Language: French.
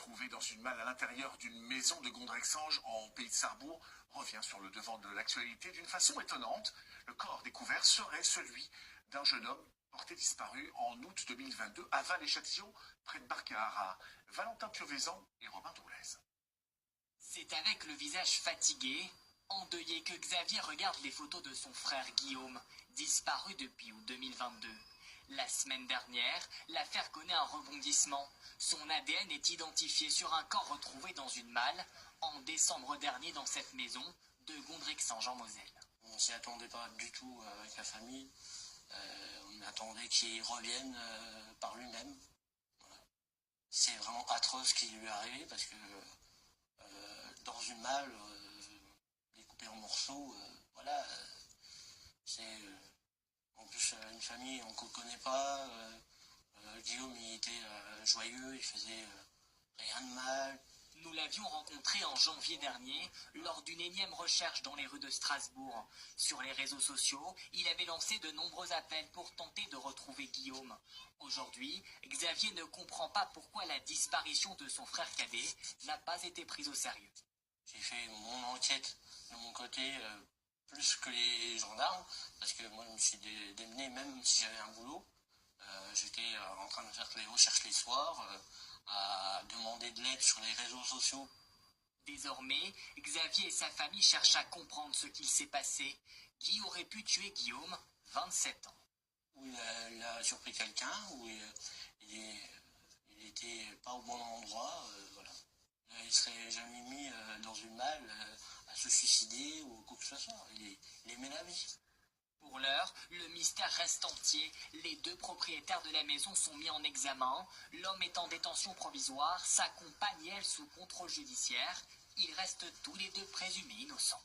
trouvé dans une malle à l'intérieur d'une maison de Gondrexange en pays de Sarrebourg revient sur le devant de l'actualité d'une façon étonnante. Le corps découvert serait celui d'un jeune homme porté disparu en août 2022 à Val-et-Châtillon, près de Barcard, Valentin Piovesan et Robin Doulez. C'est avec le visage fatigué, endeuillé, que Xavier regarde les photos de son frère Guillaume, disparu depuis août 2022. La semaine dernière, l'affaire connaît un rebondissement. Son ADN est identifié sur un corps retrouvé dans une malle en décembre dernier dans cette maison de Gondrexange en Moselle. On ne s'y attendait pas du tout avec la famille. On attendait qu'il revienne par lui-même. Voilà. C'est vraiment atroce ce qui lui est arrivé parce que dans une malle, découpée en morceaux, voilà, c'est en plus une famille qu'on ne connaît pas. Guillaume, il était joyeux, il faisait rien de mal. Nous l'avions rencontré en janvier dernier lors d'une énième recherche dans les rues de Strasbourg. Sur les réseaux sociaux, il avait lancé de nombreux appels pour tenter de retrouver Guillaume. Aujourd'hui, Xavier ne comprend pas pourquoi la disparition de son frère cadet n'a pas été prise au sérieux. J'ai fait mon enquête de mon côté plus que les gendarmes, parce que moi je me suis démené, même si j'avais un boulot. J'étais en train de faire les recherches les soirs, à demander de l'aide sur les réseaux sociaux. Désormais, Xavier et sa famille cherchent à comprendre ce qu'il s'est passé. Qui aurait pu tuer Guillaume, 27 ans? Où il a surpris quelqu'un, où il était pas au bon endroit, voilà. Il ne serait jamais mis dans une malle à se suicider ou quoi que ce soit. Il aimait la vie. Pour l'heure, le mystère reste entier. Les deux propriétaires de la maison sont mis en examen. L'homme est en détention provisoire, sa compagne, elle, sous contrôle judiciaire. Ils restent tous les deux présumés innocents.